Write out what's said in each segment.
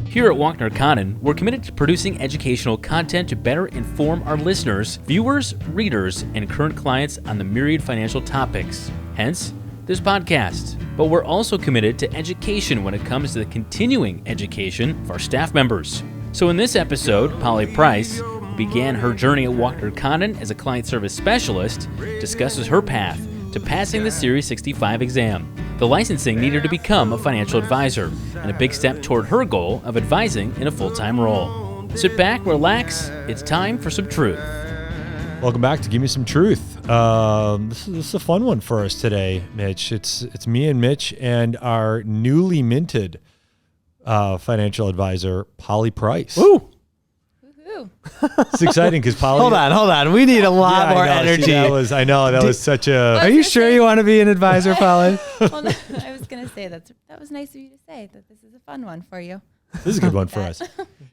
Here at Walkner Condon, we're committed to producing educational content to better inform our listeners, viewers, readers, and current clients on the myriad financial topics. Hence, this podcast. But we're also committed to education when it comes to the continuing education of our staff members. So in this episode, Polly Price, who began her journey at Walkner Condon as a client service specialist, discusses her path to passing the Series 65 exam, the licensing needed to become a financial advisor, and a big step toward her goal of advising in a full-time role. Sit back, relax, it's time for some truth. Welcome back to Give Me Some Truth. This is a fun one for us today, Mitch. It's me and Mitch and our newly minted financial advisor, Polly Price. Woo! It's exciting because Polly... Hold on. We need a lot more energy. See, that was such a... Are you sure you want to be an advisor, Polly? Well, no, I was going to say that was nice of you to say that this is a fun one for you. This is a good one for us.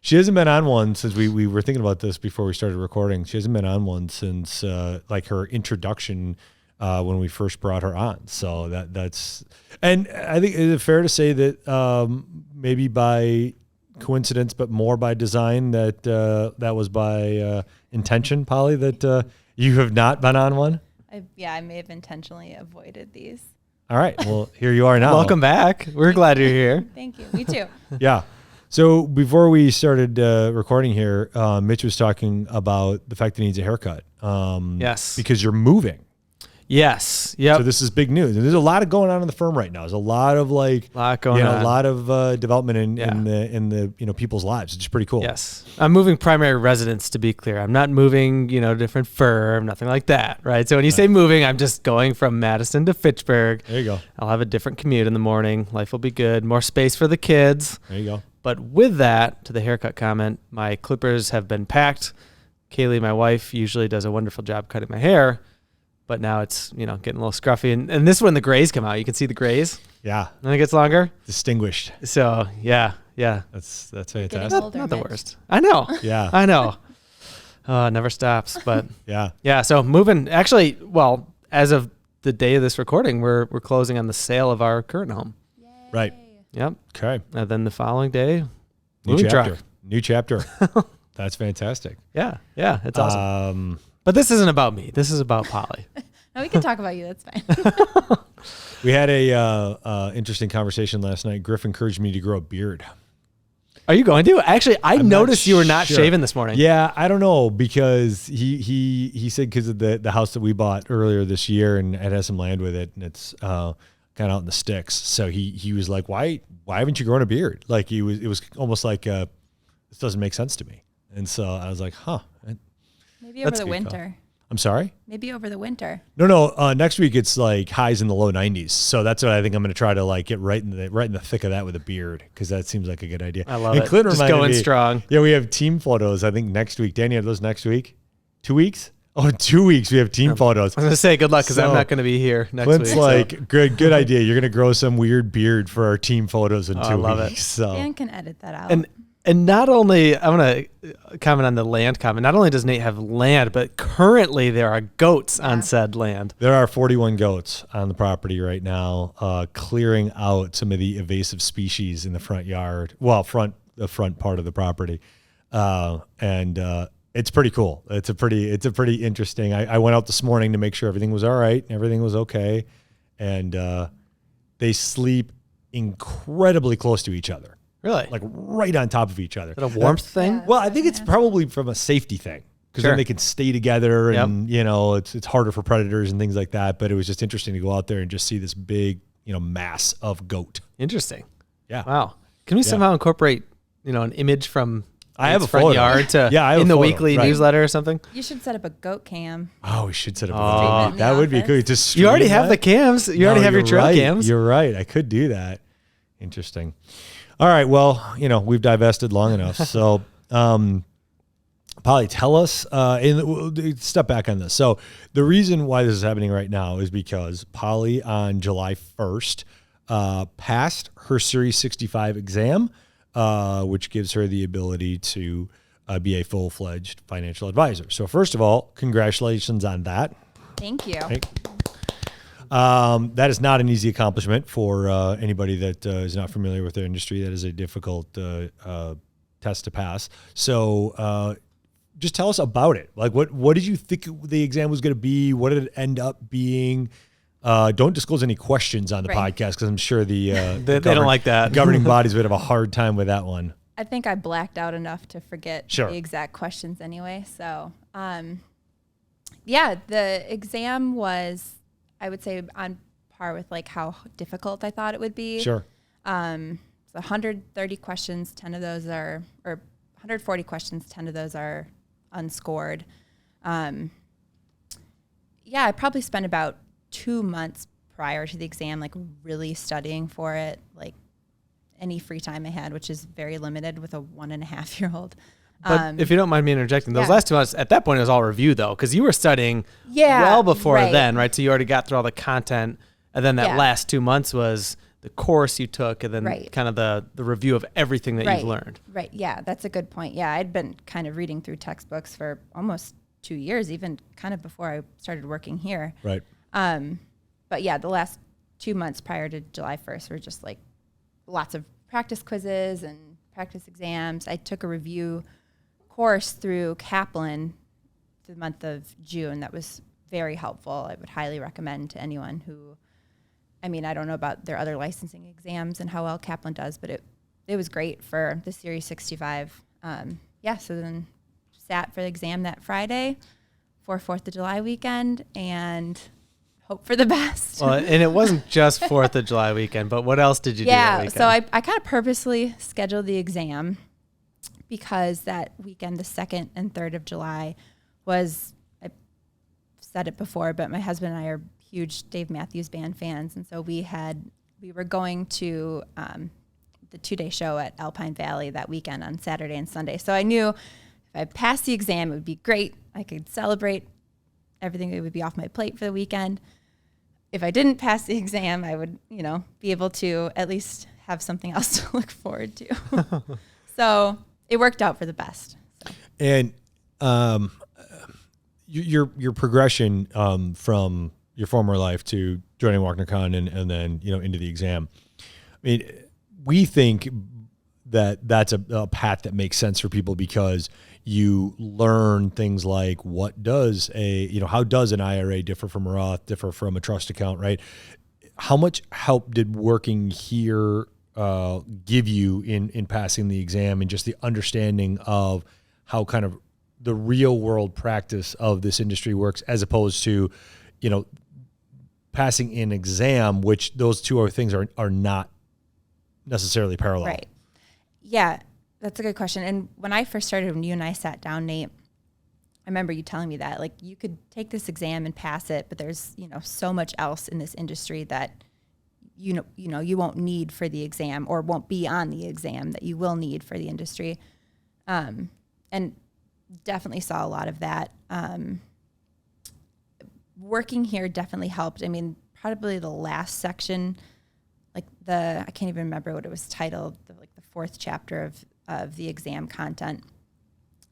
She hasn't been on one since we were thinking about this before we started recording. She hasn't been on one since like her introduction when we first brought her on. So that's... And I think, is it fair to say that maybe by coincidence, but more by design, that was by intention, Polly, that you have not been on one? I may have intentionally avoided these. All right. Well, here you are now. Welcome back. We're glad you're here. Thank you. Me too. Yeah. So before we started recording here, Mitch was talking about the fact that he needs a haircut. Yes. Because you're moving. Yes. Yep. So this is big news. And there's a lot going on in the firm right now. There's a lot of a lot of development in the people's lives. It's pretty cool. Yes. I'm moving primary residence, to be clear. I'm not moving, different firm, nothing like that, right? So when you say moving, I'm just going from Madison to Fitchburg. There you go. I'll have a different commute in the morning. Life will be good. More space for the kids. There you go. But with that, to the haircut comment, my clippers have been packed. Kaylee, my wife, usually does a wonderful job cutting my hair. But now it's, getting a little scruffy. And this is when the grays come out. You can see the grays. Yeah. And it gets longer. Distinguished. So, yeah. That's fantastic. Not the worst. I know. Yeah. I know. It never stops. But yeah. Yeah. So moving, actually, well, as of the day of this recording, we're closing on the sale of our current home. Yay. Right. Yep. Okay. And then the following day, New chapter. truck. New chapter. That's fantastic. Yeah. It's awesome. But this isn't about me. This is about Polly. No, we can talk about you. That's fine. We had a interesting conversation last night. Griff encouraged me to grow a beard. Are you going to? Actually, I'm noticed you were not sure. shaving this morning. Yeah, I don't know, because he said because of the house that we bought earlier this year, and it has some land with it, and it's kind of out in the sticks. So he was like, why haven't you grown a beard? Like it was almost like this doesn't make sense to me. And so I was like, Maybe over the winter. I'm sorry? Maybe over the winter. No. Next week it's like highs in the low 90s. So that's what I think I'm going to try to like get right in the thick of that with a beard, because that seems like a good idea. I love and it. Clint Just going strong. Yeah, we have team photos, I think, next week. Danny, are those next week? 2 weeks? Oh, 2 weeks we have team photos. I was going to say good luck because I'm not going to be here next Clint's week. Like, good idea. You're going to grow some weird beard for our team photos in 2 weeks. I love it. So. Dan can edit that out. And not only, I want to comment on the land comment, not only does Nate have land, but currently there are goats on said land. There are 41 goats on the property right now, clearing out some of the invasive species in the front yard. Well, the front part of the property. And it's pretty cool. It's a pretty interesting. I went out this morning to make sure everything was all right. Everything was okay. And they sleep incredibly close to each other. Really? Like right on top of each other. Is that a warmth thing? Yeah. Well, I think it's probably from a safety thing, because then they can stay together, and it's harder for predators and things like that. But it was just interesting to go out there and just see this big mass of goat. Interesting. Yeah. Wow. Can we somehow incorporate an image from I have a front photo. yard to I have in a the photo. weekly Right. newsletter or something? You should set up a goat cam. Oh, we should set up Oh. a that would be cool. Just You already have the stream cams. You already have your you're trail right. cams. You're right. I could do that. Interesting. All right. Well, we've divested long enough. So, Polly, tell us, and we'll step back on this. So the reason why this is happening right now is because Polly on July 1st passed her Series 65 exam, which gives her the ability to be a full-fledged financial advisor. So first of all, congratulations on that. Thank you. Okay. That is not an easy accomplishment for anybody that is not familiar with their industry. That is a difficult test to pass. So just tell us about it. Like, what did you think the exam was going to be? What did it end up being? Don't disclose any questions on the podcast because I'm sure they don't like that. Governing bodies would have a hard time with that one. I think I blacked out enough to forget Sure. the exact questions anyway. So, the exam was, I would say, on par with like how difficult I thought it would be. Sure. So 130 questions, 10 of those are, or 140 questions, 10 of those are unscored. I probably spent about 2 months prior to the exam, like really studying for it, like any free time I had, which is very limited with a 1.5-year-old. But if you don't mind me interjecting, those last 2 months, at that point, it was all review, though, because you were studying well before then, right? So you already got through all the content, and then that last 2 months was the course you took, and then kind of the review of everything that you've learned. Right, yeah, that's a good point. Yeah, I'd been kind of reading through textbooks for almost 2 years, even kind of before I started working here. Right. But yeah, the last 2 months prior to July 1st were just like lots of practice quizzes and practice exams. I took a review course through Kaplan the month of June. That was very helpful. I would highly recommend to anyone who, I mean, I don't know about their other licensing exams and how well Kaplan does, but it was great for the Series 65. So then sat for the exam that Friday for 4th of July weekend and hope for the best. Well, and it wasn't just 4th of July weekend, but what else did you do that weekend? So I kind of purposely scheduled the exam because that weekend, the 2nd and 3rd of July, was, I've said it before, but my husband and I are huge Dave Matthews Band fans. And so we were going to the 2-day show at Alpine Valley that weekend on Saturday and Sunday. So I knew if I passed the exam, it would be great. I could celebrate. Everything would be off my plate for the weekend. If I didn't pass the exam, I would, be able to at least have something else to look forward to. So it worked out for the best. So. And your progression from your former life to joining Walkner Condon and then into the exam. I mean, we think that that's a path that makes sense for people because you learn things like how does an IRA differ from a Roth, differ from a trust account, right? How much help did working here give you in passing the exam and just the understanding of how kind of the real world practice of this industry works as opposed to, passing an exam, which those two other things are not necessarily parallel. Right. Yeah. That's a good question. And when I first started, when you and I sat down, Nate, I remember you telling me that, like, you could take this exam and pass it, but there's, so much else in this industry that, you won't need for the exam or won't be on the exam that you will need for the industry. And definitely saw a lot of that. Working here definitely helped. I mean, probably the last section, like I can't even remember what it was titled, the 4th chapter of the exam content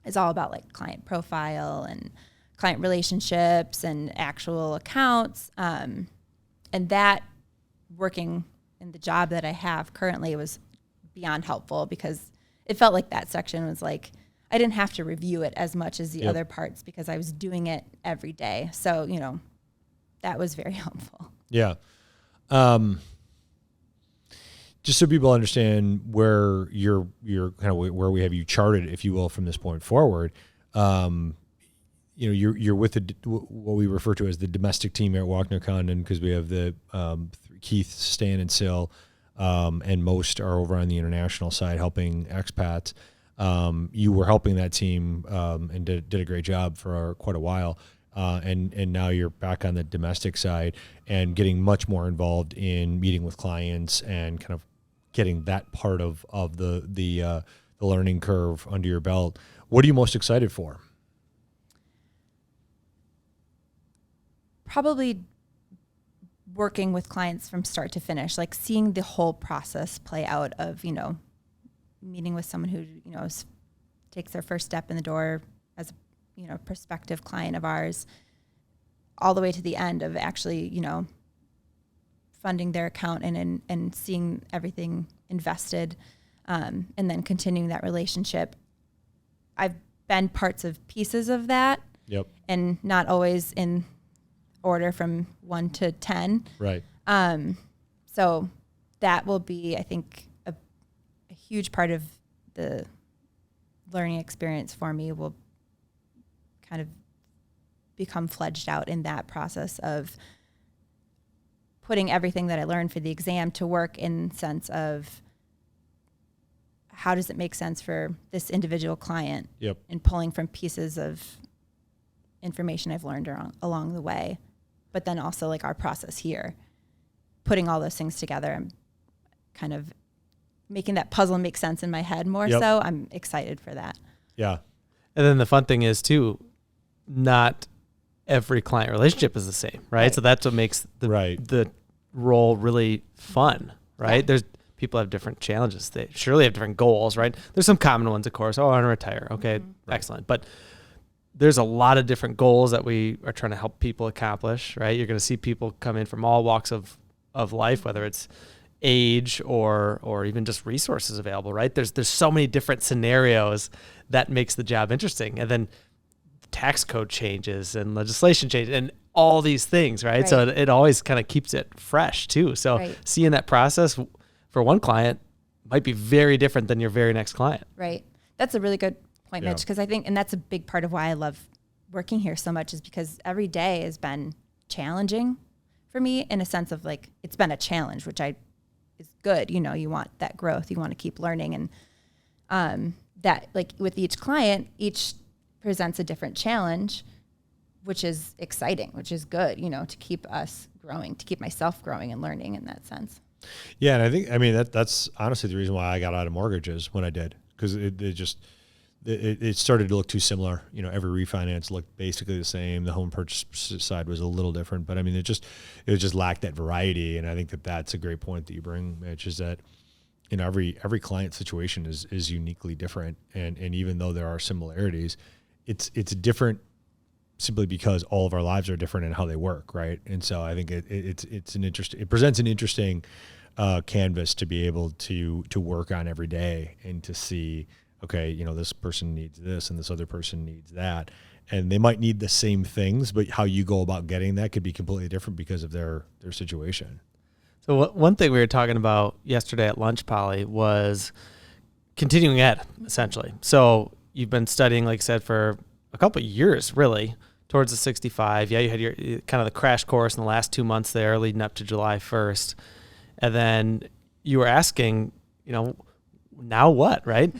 is all about like client profile and client relationships and actual accounts. And that working in the job that I have currently was beyond helpful because it felt like that section was like, I didn't have to review it as much as the other parts because I was doing it every day. So, that was very helpful. Yeah. Just so people understand where you're kind of where we have you charted, if you will, from this point forward, you're with what we refer to as the domestic team here at Walkner Condon because we have the Keith, Stan, and Sil, and most are over on the international side helping expats. You were helping that team and did a great job for quite a while. And now you're back on the domestic side and getting much more involved in meeting with clients and kind of getting that part of the learning curve under your belt. What are you most excited for? Probably working with clients from start to finish, like seeing the whole process play out of, meeting with someone who, takes their first step in the door as a, prospective client of ours, all the way to the end of actually, funding their account and seeing everything invested, and then continuing that relationship. I've been pieces of that. Yep. And not always in order from 1 to 10. Right. So that will be, I think, a huge part of the learning experience for me. Will kind of become fledged out in that process of putting everything that I learned for the exam to work in sense of how does it make sense for this individual client. Yep. And pulling from pieces of information I've learned along the way, but then also like our process here, putting all those things together and kind of making that puzzle make sense in my head more. Yep. So I'm excited for that. Yeah. And then the fun thing is too, not every client relationship is the same, right? So that's what makes the role really fun, right? Yeah. There's people have different challenges. They surely have different goals, right? There's some common ones, of course. Oh, I want to retire. Okay, excellent. But there's a lot of different goals that we are trying to help people accomplish, right? You're going to see people come in from all walks of life, whether it's age or even just resources available, right? There's so many different scenarios that makes the job interesting. And then tax code changes and legislation changes and all these things, right? So it always kind of keeps it fresh too. So seeing that process for one client might be very different than your very next client. Right. That's a really good point, Mitch, because I think, and that's a big part of why I love working here so much, is because every day has been challenging for me in a sense of like, it's been a challenge, which is good. You know, you want that growth, you want to keep learning. And that like with each client, each presents a different challenge, which is exciting, which is good, you know, to keep us growing, to keep myself growing and learning in that sense. Yeah. And I mean, that's honestly the reason why I got out of mortgages when I did, because it started to look too similar. You know, every refinance looked basically the same. The home purchase side was a little different, but I mean, it just lacked that variety. And I think that's a great point that you bring, Mitch, is that, you know, every client situation is uniquely different. And even though there are similarities, it's different simply because all of our lives are different in how they work. Right. And so I think it presents an interesting canvas to be able to work on every day and to see, okay, you know, this person needs this and this other person needs that. And they might need the same things, but how you go about getting that could be completely different because of their situation. So one thing we were talking about yesterday at lunch, Polly, was continuing ed, essentially. So you've been studying, like I said, for a couple of years, really, towards the 65. Yeah, you had your kind of the crash course in the last 2 months there leading up to July 1st. And then you were asking, you know, now what, right?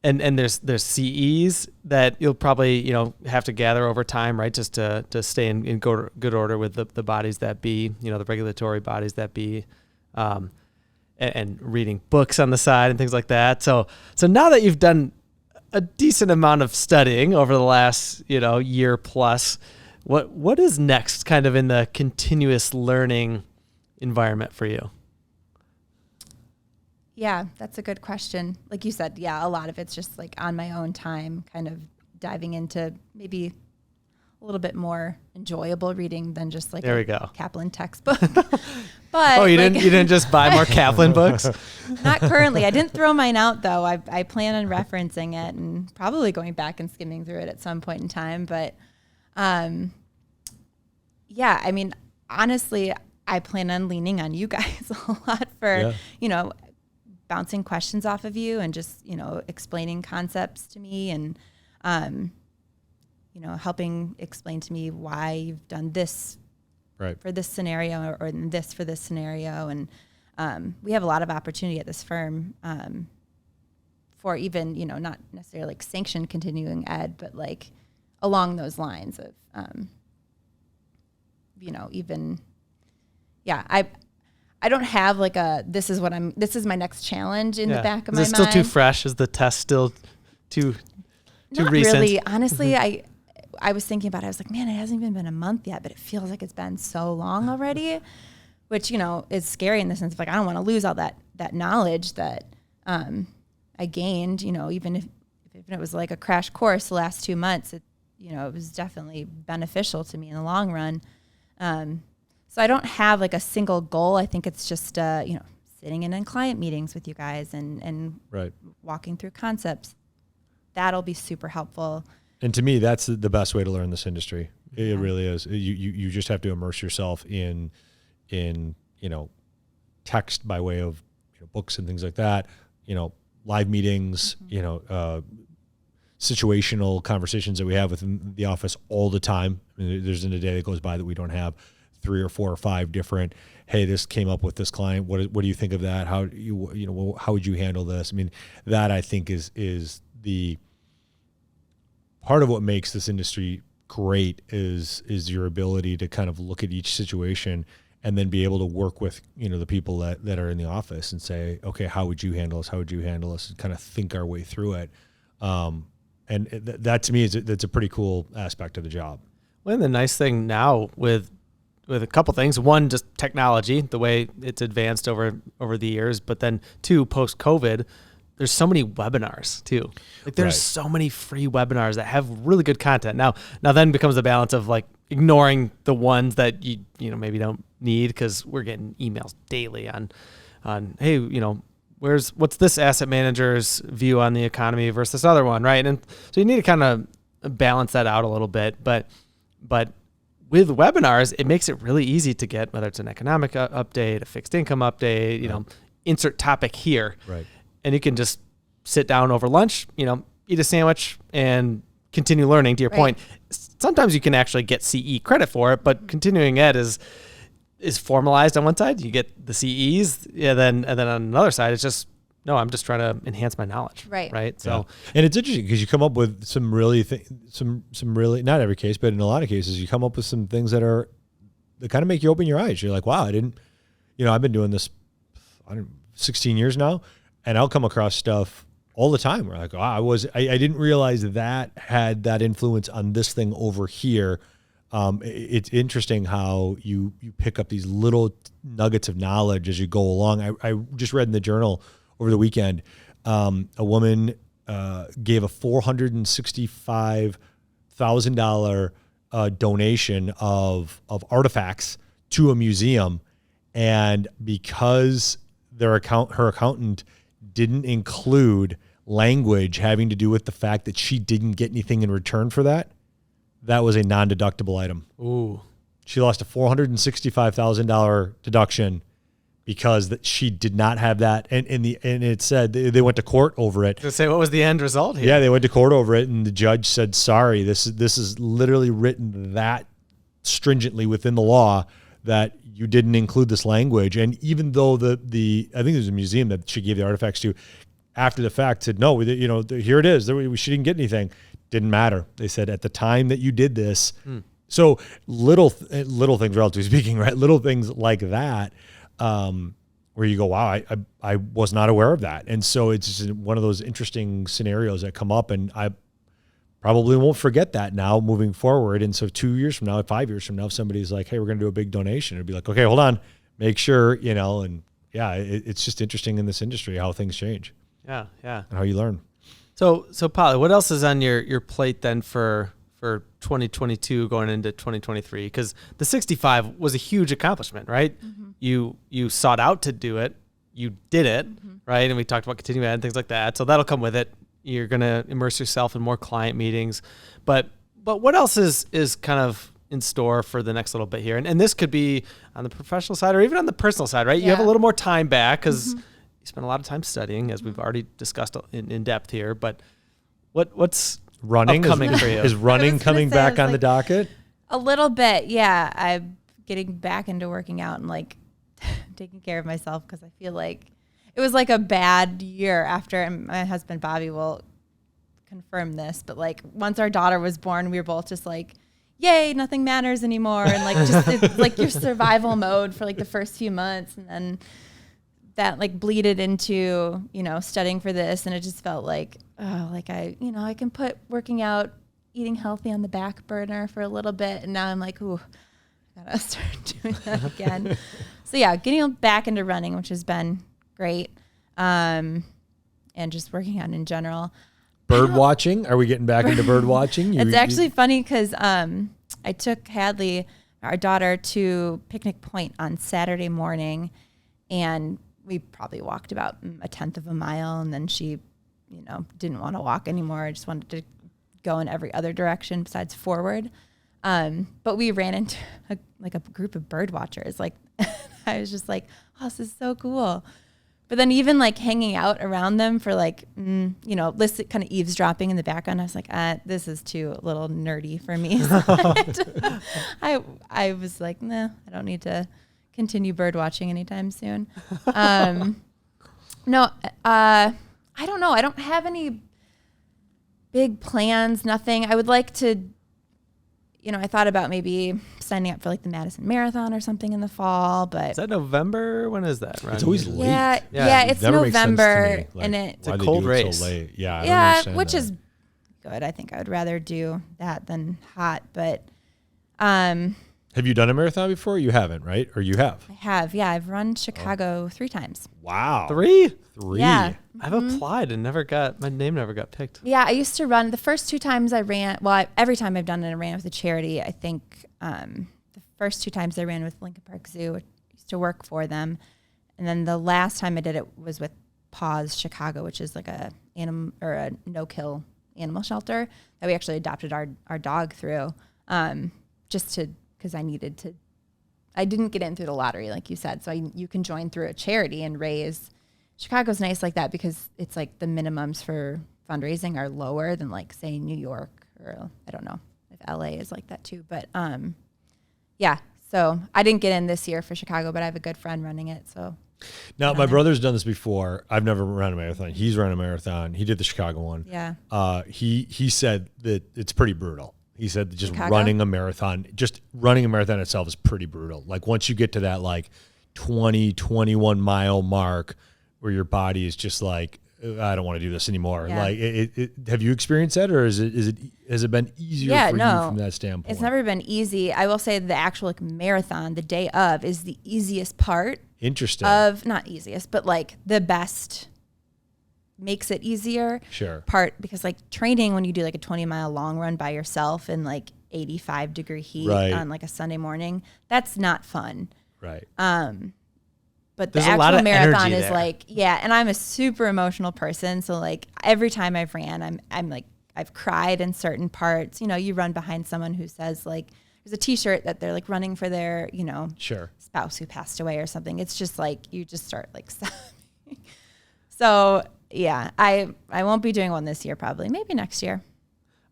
And there's CEs that you'll probably, you know, have to gather over time, right? Just to stay in good order with the bodies that be, you know, the regulatory bodies that be, and reading books on the side and things like that. So now that you've done a decent amount of studying over the last, you know, year plus, what is next kind of in the continuous learning environment for you? Yeah, that's a good question. Like you said, yeah, a lot of it's just like on my own time, kind of diving into maybe a little bit more enjoyable reading than just like a Kaplan textbook. But you didn't just buy more Kaplan books? Not currently. I didn't throw mine out though. I plan on referencing it and probably going back and skimming through it at some point in time. But yeah, I mean, honestly, I plan on leaning on you guys a lot for, you know, bouncing questions off of you and just, you know, explaining concepts to me and, you know, helping explain to me why you've done this for this scenario or this for this scenario. And we have a lot of opportunity at this firm for even, you know, not necessarily like sanctioned continuing ed, but like along those lines of, you know, even, I don't have like this is my next challenge in the back of my mind. Is it still too fresh? Is the test still too Not recent? really. Honestly, I was thinking about it. I was like, man, it hasn't even been a month yet, but it feels like it's been so long already, which, you know, is scary in the sense of like, I don't want to lose all that knowledge that I gained, you know, even if it was like a crash course the last 2 months, you know, it was definitely beneficial to me in the long run. So I don't have like a single goal. I think it's just, sitting in client meetings with you guys and Right. walking through concepts. That'll be super helpful. And to me, that's the best way to learn this industry. It Yeah. really is. You just have to immerse yourself in text by way of books and things like that. Live meetings. Situational conversations that we have within the office all the time. I mean, there's in a day that goes by that we don't have 3 or 4 or 5 different. Hey, this came up with this client. What do you think of that? How how would you handle this? I mean, that I think is the part of what makes this industry great is your ability to kind of look at each situation and then be able to work with the people that are in the office and say, okay, how would you handle this? How would you handle this? And kind of think our way through it. And that to me that's a pretty cool aspect of the job. Well, and the nice thing now with a couple things. One, just technology, the way it's advanced over the years. But then 2, post-COVID, there's so many webinars too. Like there's so many free webinars that have really good content. Now then becomes the balance of like ignoring the ones that you maybe don't need, because we're getting emails daily on hey, what's this asset manager's view on the economy versus this other one, right? And so you need to kind of balance that out a little bit. But with webinars, it makes it really easy to get, whether it's an economic update, a fixed income update, insert topic here. Right. And you can just sit down over lunch, eat a sandwich and continue learning. To your point, sometimes you can actually get CE credit for it, but continuing ed is formalized on one side. You get the CEs, and then on another side, it's just, no, I'm just trying to enhance my knowledge. Right. So, and it's interesting because you come up with some really, not every case, but in a lot of cases, you come up with some things that kind of make you open your eyes. You're like, wow, I've been doing this 16 years now, and I'll come across stuff all the time. We're like, oh, I didn't realize that had that influence on this thing over here. It's interesting how you pick up these little nuggets of knowledge as you go along. I just read in the journal over the weekend, a woman gave a $465,000 donation of artifacts to a museum, and because her accountant didn't include language having to do with the fact that she didn't get anything in return for that was a non-deductible item. Ooh. She lost a $465,000 deduction because she did not have that. And it said they went to court over it. To say, what was the end result here? Yeah, they went to court over it, and the judge said, sorry, this is literally written that stringently within the law that you didn't include this language. And even though I think there's a museum that she gave the artifacts to, after the fact said, no, here it is. She didn't get anything. Didn't matter. They said at the time that you did this. So little things, relatively speaking, right? Little things like that, where you go, wow, I was not aware of that. And so it's just one of those interesting scenarios that come up, and I probably won't forget that now moving forward. And so 2 years from now, 5 years from now, if somebody's like, hey, we're going to do a big donation, it'd be like, okay, hold on, make sure, and yeah, it's just interesting in this industry how things change. Yeah. And how you learn. So Polly, what else is on your plate then for 2022 going into 2023? Because the 65 was a huge accomplishment, right? Mm-hmm. You sought out to do it, you did it, right? And we talked about continuing ed and things like that. So that'll come with it. You're going to immerse yourself in more client meetings, but what else is kind of in store for the next little bit here? And this could be on the professional side or even on the personal side, right? Yeah. You have a little more time back because you spend a lot of time studying, as we've already discussed in depth here. But what's running upcoming for you? Is running coming back on the docket? A little bit, yeah. I'm getting back into working out and like taking care of myself, because I feel like it was like a bad year after, and my husband Bobby will confirm this, but like once our daughter was born, we were both just like, yay, nothing matters anymore. And like just it's like your survival mode for like the first few months. And then that like bleeded into, studying for this. And it just felt like, I can put working out, eating healthy on the back burner for a little bit. And now I'm like, ooh, I gotta start doing that again. So yeah, getting back into running, which has been great. And just working out in general. Bird watching? Are we getting back into bird watching? It's actually funny because I took Hadley our daughter to Picnic Point on Saturday morning, and we probably walked about a tenth of a mile, and then she, didn't want to walk anymore. Just wanted to go in every other direction besides forward. But we ran into a group of bird watchers. Like, I was just like, oh, this is so cool. But then even like hanging out around them for listen, kind of eavesdropping in the background, I was like, this is too a little nerdy for me. So I was like, nah, I don't need to continue bird watching anytime soon. No, I don't know. I don't have any big plans, nothing. I would like to, I thought about maybe signing up for like the Madison Marathon or something in the fall, but Is that November? When is that? It's always late. Yeah, it's Never makes sense to November, me, like, and it's why a they cold do it race. So late. Yeah, I don't yeah, understand which that. is good. I think I would rather do that than hot, but Have you done a marathon before? You haven't, right? Or you have? I have. Yeah, I've run Chicago 3 times. Wow. 3? 3. Yeah. I've applied and my name never got picked. Yeah, I used to run the first 2 times I ran. Well, every time I've done it, I ran with a charity. I think the first 2 times I ran with Lincoln Park Zoo. I used to work for them, and then the last time I did it was with Paws Chicago, which is like a no-kill animal shelter that we actually adopted our dog through, because I needed to. I didn't get in through the lottery, like you said, so you can join through a charity and raise. Chicago's nice like that because it's like the minimums for fundraising are lower than like say New York, or I don't know if LA is like that too. But yeah, so I didn't get in this year for Chicago, but I have a good friend running it. So Now, my brother's done this before. I've never run a marathon. He's run a marathon. He did the Chicago one. yeah, He said that it's pretty brutal. He said that just Chicago? running a marathon itself is pretty brutal. Like once you get to that like 20, 21 mile mark where your body is just like, I don't want to do this anymore. Yeah. Like have you experienced that, or has it been easier for you from that standpoint? It's never been easy. I will say the actual like marathon, the day of, is the easiest part. Interesting. Not easiest, but like the best, makes it easier. Sure. Part, because like training, when you do like a 20-mile long run by yourself in like 85-degree heat Right. on like a Sunday morning, that's not fun. Right. But There's the a lot actual of marathon energy is there. like, yeah, and I'm a super emotional person, so like every time I've ran, I'm like, I've cried in certain parts. You run behind someone who says like, there's a T-shirt that they're like running for their, Sure. spouse who passed away or something. It's just like you just start like sobbing. So yeah, I won't be doing one this year, probably. Maybe next year.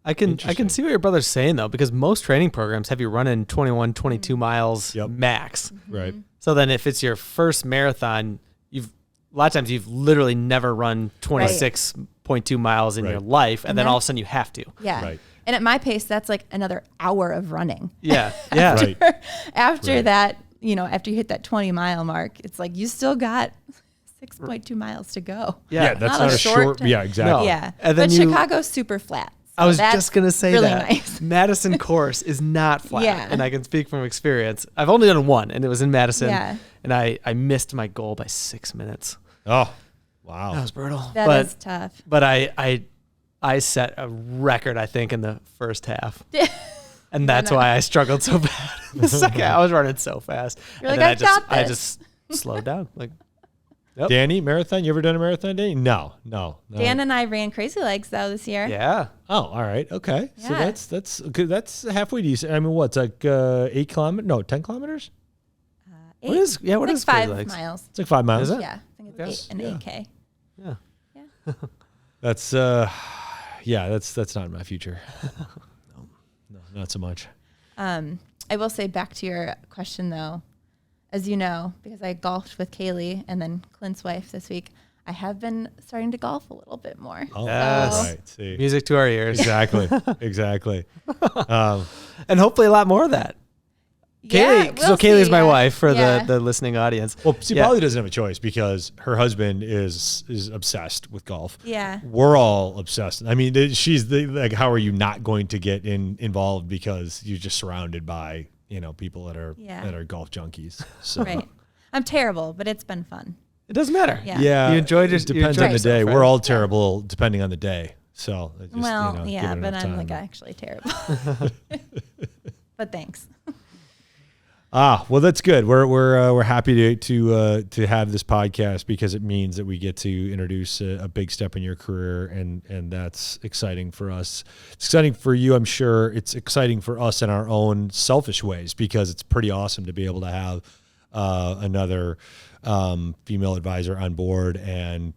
I can Interesting. see what your brother's saying though, because most training programs have you running 21, 22 miles Yep. max. Right. So then if it's your first marathon, a lot of times you've literally never run 26.2 miles in your Right. life, and then Mhm. all of a sudden you have to. Yeah. Right. And at my pace, that's like another hour of running. Yeah. Yeah. Right. After Right. that, after you hit that 20-mile mark, it's like you still got 6.2 miles to go. Yeah, that's Not not a a short short. time. Yeah, exactly. No. Yeah. And then But you- Chicago's super flat. I so was that's just going to say really that. nice. Madison course is not flat. Yeah. And I can speak from experience. I've only done one, and it was in Madison. Yeah. And I missed my goal by 6 minutes. Oh, wow. That was brutal. That is tough. But I set a record, I think, in the first half. And that's why I struggled so bad. In the second, I was running so fast. You're And like, then "I got I this." just slowed down. Like, yep. Danny, marathon? You ever done a marathon, Danny? No. Dan and I ran Crazy Legs though this year. Yeah. Oh, all right. Okay. So Yeah. that's good. That's halfway decent. I mean, what's like 8 kilometers? No, 10 kilometers? Eight. What is It's Crazy 5 Legs? miles. It's like 5 miles. Is it? Yeah, I think it's Yes. 8 and Yeah. 8K. Yeah. That's that's not in my future. No, not so much. I will say, back to your question though, as you know, because I golfed with Kaylee and then Clint's wife this week, I have been starting to golf a little bit more. Oh, Yes. right. See. Music to our ears. Exactly. Exactly. And hopefully a lot more of that. Yeah, Kaylee, we'll so Kaylee's see, my yeah. wife for Yeah. the listening audience. Well, see, Yeah. Polly doesn't have a choice because her husband is obsessed with golf. Yeah. We're all obsessed. I mean, she's like, how are you not going to get involved because you're just surrounded by, people that are golf junkies. So Right. I'm terrible, but it's been fun. It doesn't matter. Yeah. yeah, You enjoyed your- it depends you on the enjoyed day. yourself, We're right? all terrible depending on the day. So it just, Well, give yeah, it but enough I'm time. like actually terrible. But thanks. Well, that's good. We're happy to have this podcast because it means that we get to introduce a big step in your career, and that's exciting for us. It's exciting for you, I'm sure. It's exciting for us in our own selfish ways because it's pretty awesome to be able to have another female advisor on board and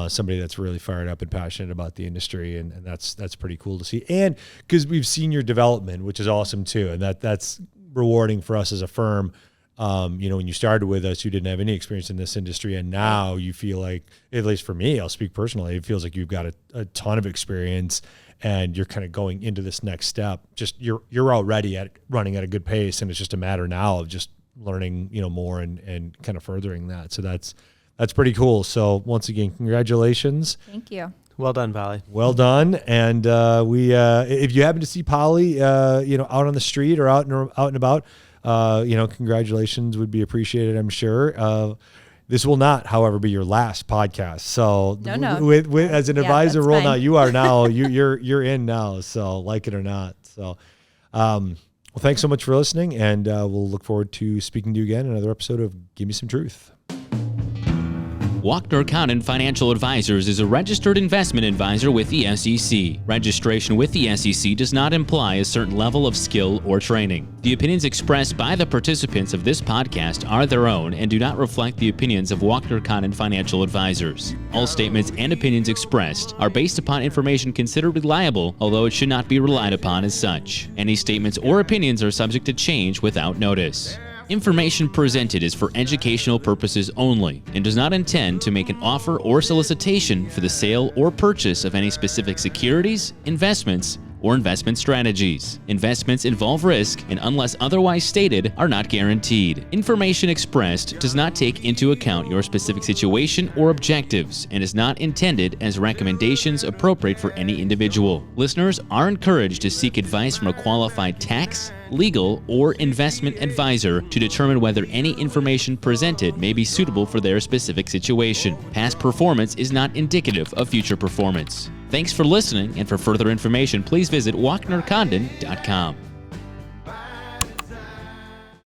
somebody that's really fired up and passionate about the industry, and that's pretty cool to see. And because we've seen your development, which is awesome too, and that's rewarding for us as a firm. When you started with us, you didn't have any experience in this industry, and now you feel like, at least for me, I'll speak personally, it feels like you've got a ton of experience, and you're kind of going into this next step. Just you're already running at a good pace, and it's just a matter now of just learning, more and kind of furthering that. So that's pretty cool. So once again, congratulations. Thank you. Well done, Polly. Well done. And if you happen to see Polly, out on the street or out and about, congratulations would be appreciated, I'm sure. This will not, however, be your last podcast. So No. With as an advisor role fine. now, you are now you're in now. So like it or not. So, well, thanks so much for listening, and we'll look forward to speaking to you again in another episode of Give Me Some Truth. Walkner Condon Financial Advisors is a registered investment advisor with the SEC. Registration with the SEC does not imply a certain level of skill or training. The opinions expressed by the participants of this podcast are their own and do not reflect the opinions of Walkner Condon Financial Advisors. All statements and opinions expressed are based upon information considered reliable, although it should not be relied upon as such. Any statements or opinions are subject to change without notice. Information presented is for educational purposes only and does not intend to make an offer or solicitation for the sale or purchase of any specific securities, investments, or investment strategies. Investments involve risk and, unless otherwise stated, are not guaranteed. Information expressed does not take into account your specific situation or objectives and is not intended as recommendations appropriate for any individual. Listeners are encouraged to seek advice from a qualified tax, legal, or investment advisor to determine whether any information presented may be suitable for their specific situation. Past performance is not indicative of future performance. Thanks for listening, and for further information, please visit walknercondon.com.